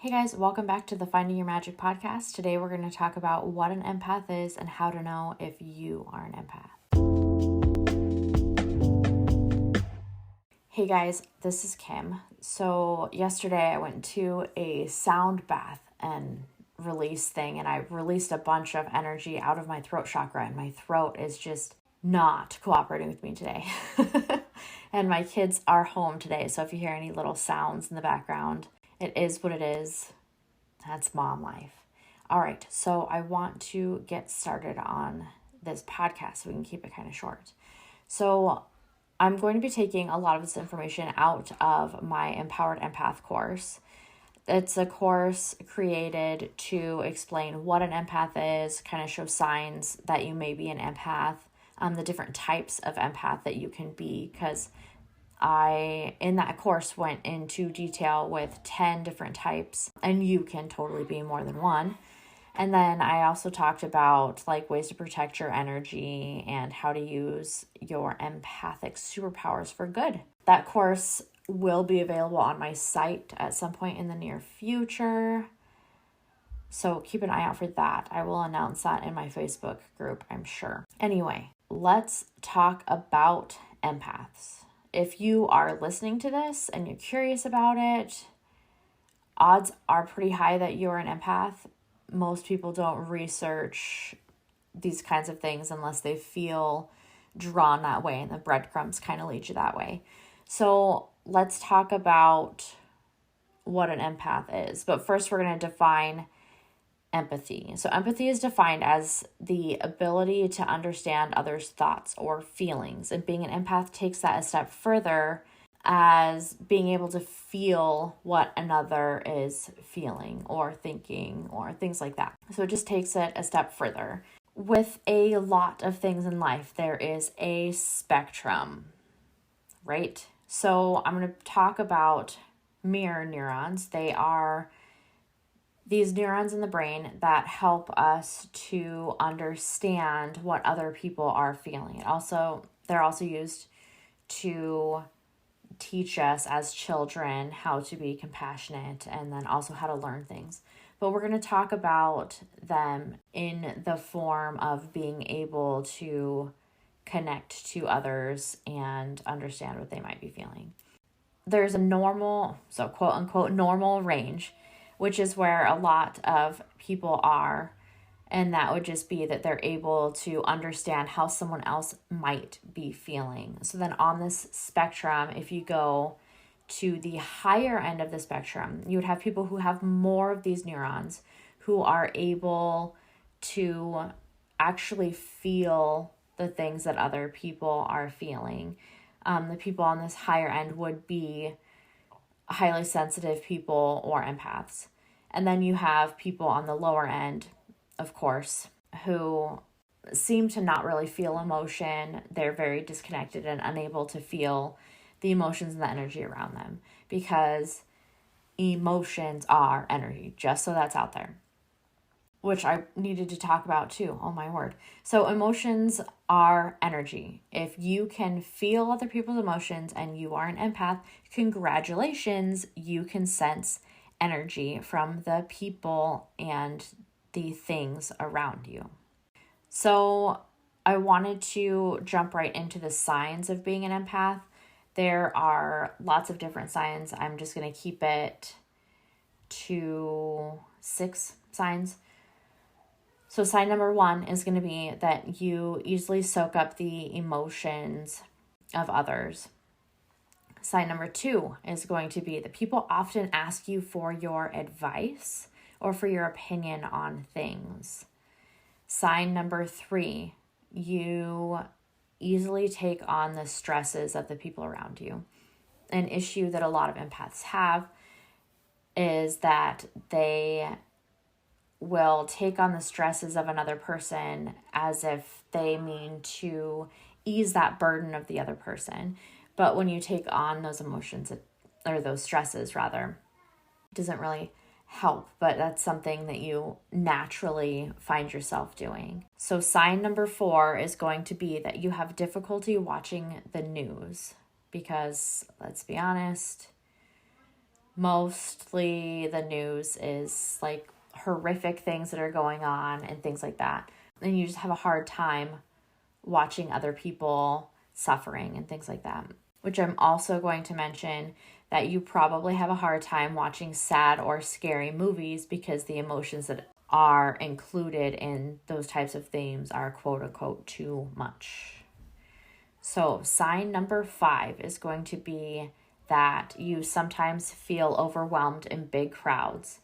Hey guys, welcome back to the Finding Your Magic podcast. Today we're going to talk about what an empath is and how to know if you are an empath. Hey guys, this is Kim. So yesterday I went to a sound bath and release thing, and I released a bunch of energy out of my throat chakra, and my throat is just not cooperating with me today. And my kids are home today, so if you hear any little sounds in the background, it is what it is. That's mom life. All right, so I want to get started on this podcast so we can keep it kind of short. So I'm going to be taking a lot of this information out of my Empowered Empath course. It's a course created to explain what an empath is, kind of show signs that you may be an empath, the different types of empath that you can be, because I, in that course, went into detail with 10 different types, and you can totally be more than one. And then I also talked about like ways to protect your energy and how to use your empathic superpowers for good. That course will be available on my site at some point in the near future, so keep an eye out for that. I will announce that in my Facebook group, I'm sure. Anyway, let's talk about empaths. If you are listening to this and you're curious about it, odds are pretty high that you're an empath. Most people don't research these kinds of things unless they feel drawn that way, and the breadcrumbs kind of lead you that way. So let's talk about what an empath is. But first, we're going to define empathy. So empathy is defined as the ability to understand others' thoughts or feelings. And being an empath takes that a step further as being able to feel what another is feeling or thinking or things like that. So it just takes it a step further. With a lot of things in life, there is a spectrum, right? So I'm going to talk about mirror neurons. They are these neurons in the brain that help us to understand what other people are feeling. They're also used to teach us as children how to be compassionate and then also how to learn things. But we're going to talk about them in the form of being able to connect to others and understand what they might be feeling. There's a normal, so quote unquote, normal range, which is where a lot of people are. And that would just be that they're able to understand how someone else might be feeling. So then on this spectrum, if you go to the higher end of the spectrum, you would have people who have more of these neurons, who are able to actually feel the things that other people are feeling. The people on this higher end would be highly sensitive people or empaths. And then you have people on the lower end, of course, who seem to not really feel emotion. They're very disconnected and unable to feel the emotions and the energy around them, because emotions are energy, just so that's out there, which I needed to talk about too. Oh my word. So emotions are energy. If you can feel other people's emotions and you are an empath, congratulations, you can sense energy from the people and the things around you. So I wanted to jump right into the signs of being an empath. There are lots of different signs. I'm just going to keep it to 6 signs. So sign number 1 is going to be that you easily soak up the emotions of others. Sign number 2 is going to be that people often ask you for your advice or for your opinion on things. Sign number 3, you easily take on the stresses of the people around you. An issue that a lot of empaths have is that they will take on the stresses of another person as if they mean to ease that burden of the other person. But when you take on those emotions, or those stresses rather, it doesn't really help, but that's something that you naturally find yourself doing. So sign number 4 is going to be that you have difficulty watching the news, because let's be honest, mostly the news is like horrific things that are going on and things like that. And you just have a hard time watching other people suffering and things like that. Which I'm also going to mention that you probably have a hard time watching sad or scary movies because the emotions that are included in those types of themes are quote unquote too much. So sign number 5 is going to be that you sometimes feel overwhelmed in big crowds.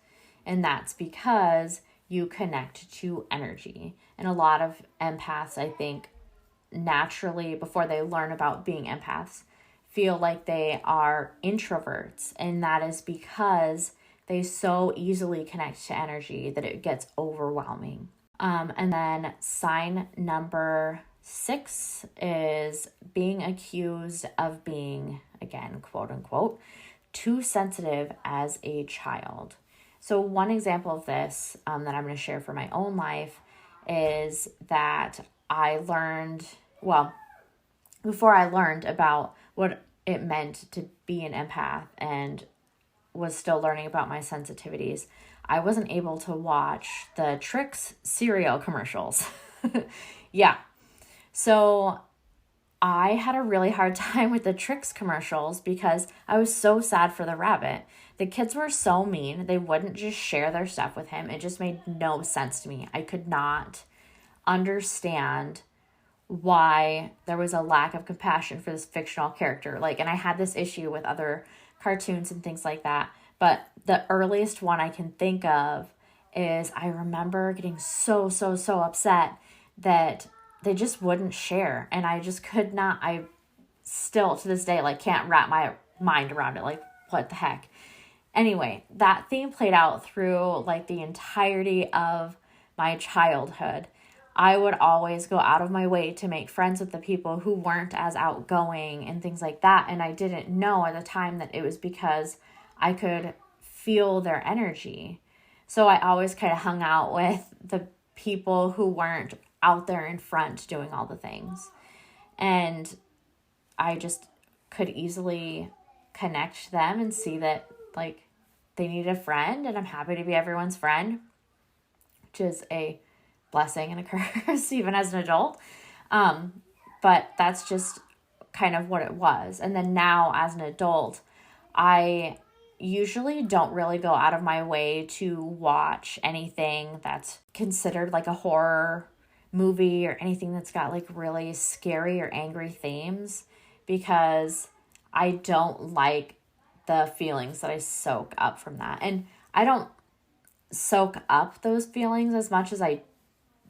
And that's because you connect to energy. And a lot of empaths, I think, naturally, before they learn about being empaths, feel like they are introverts. And that is because they so easily connect to energy that it gets overwhelming. And then sign number 6 is being accused of being, again, quote unquote, too sensitive as a child. So one example of this that I'm going to share for my own life is that I learned, well, before I learned about what it meant to be an empath and was still learning about my sensitivities, I wasn't able to watch the Trix cereal commercials. Yeah. So I had a really hard time with the Trix commercials because I was so sad for the rabbit. The kids were so mean. They wouldn't just share their stuff with him. It just made no sense to me. I could not understand why there was a lack of compassion for this fictional character. And I had this issue with other cartoons and things like that. But the earliest one I can think of is I remember getting so upset that they just wouldn't share. And I just could not, I still to this day, can't wrap my mind around it. What the heck? Anyway, that theme played out through the entirety of my childhood. I would always go out of my way to make friends with the people who weren't as outgoing and things like that. And I didn't know at the time that it was because I could feel their energy. So I always kind of hung out with the people who weren't out there in front doing all the things. And I just could easily connect to them and see that they need a friend, and I'm happy to be everyone's friend, which is a blessing and a curse even as an adult. But that's just kind of what it was. And then now as an adult, I usually don't really go out of my way to watch anything that's considered a horror movie or anything that's got really scary or angry themes, because I don't like the feelings that I soak up from that. And I don't soak up those feelings as much as I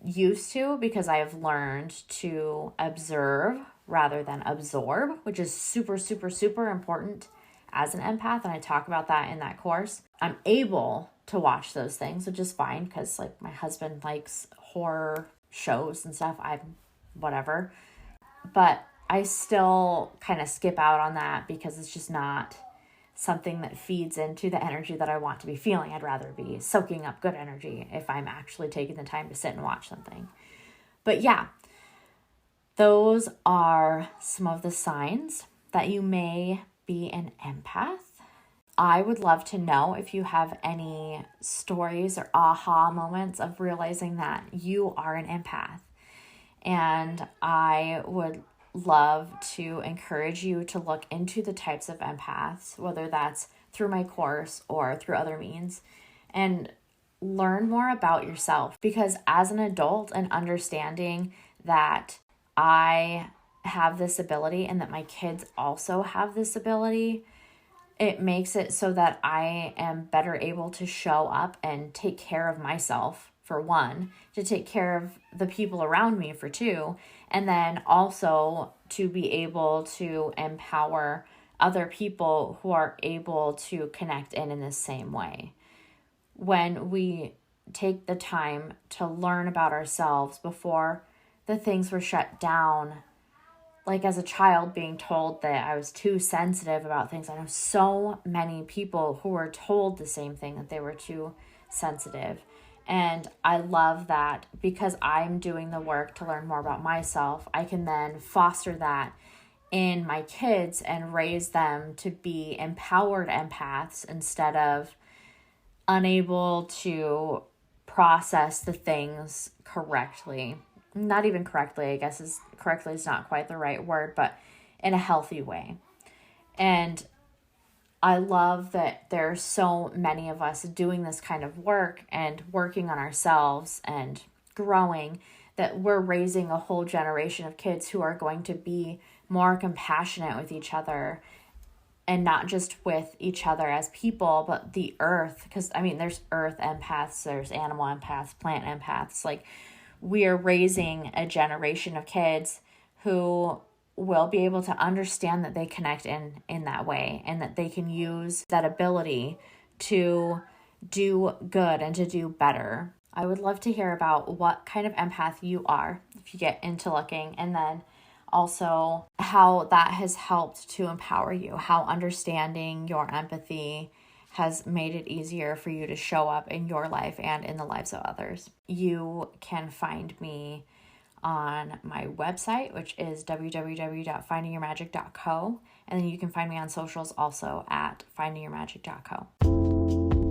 used to, because I have learned to observe rather than absorb, which is super important as an empath. And I talk about that in that course. I'm able to watch those things, which is fine because my husband likes horror shows and stuff. I'm whatever. But I still kind of skip out on that because it's just not something that feeds into the energy that I want to be feeling. I'd rather be soaking up good energy if I'm actually taking the time to sit and watch something. But yeah, those are some of the signs that you may be an empath. I would love to know if you have any stories or aha moments of realizing that you are an empath. And I would love to encourage you to look into the types of empaths, whether that's through my course or through other means, and learn more about yourself. Because as an adult and understanding that I have this ability and that my kids also have this ability, it makes it so that I am better able to show up and take care of myself, for one, to take care of the people around me, for two, and then also to be able to empower other people who are able to connect in the same way. When we take the time to learn about ourselves before the things were shut down, as a child being told that I was too sensitive about things. I know so many people who were told the same thing, that they were too sensitive. And I love that because I'm doing the work to learn more about myself, I can then foster that in my kids and raise them to be empowered empaths instead of unable to process the things correctly. Not even correctly, I guess correctly is not quite the right word, but in a healthy way. And I love that there's so many of us doing this kind of work and working on ourselves and growing, that we're raising a whole generation of kids who are going to be more compassionate with each other, and not just with each other as people, but the earth. Because, I mean, there's earth empaths, there's animal empaths, plant empaths. Like, we are raising a generation of kids who will be able to understand that they connect in that way, and that they can use that ability to do good and to do better. I would love to hear about what kind of empath you are if you get into looking, and then also how that has helped to empower you, how understanding your empathy has made it easier for you to show up in your life and in the lives of others. You can find me on my website, which is www.findingyourmagic.co, and then you can find me on socials also at findingyourmagic.co.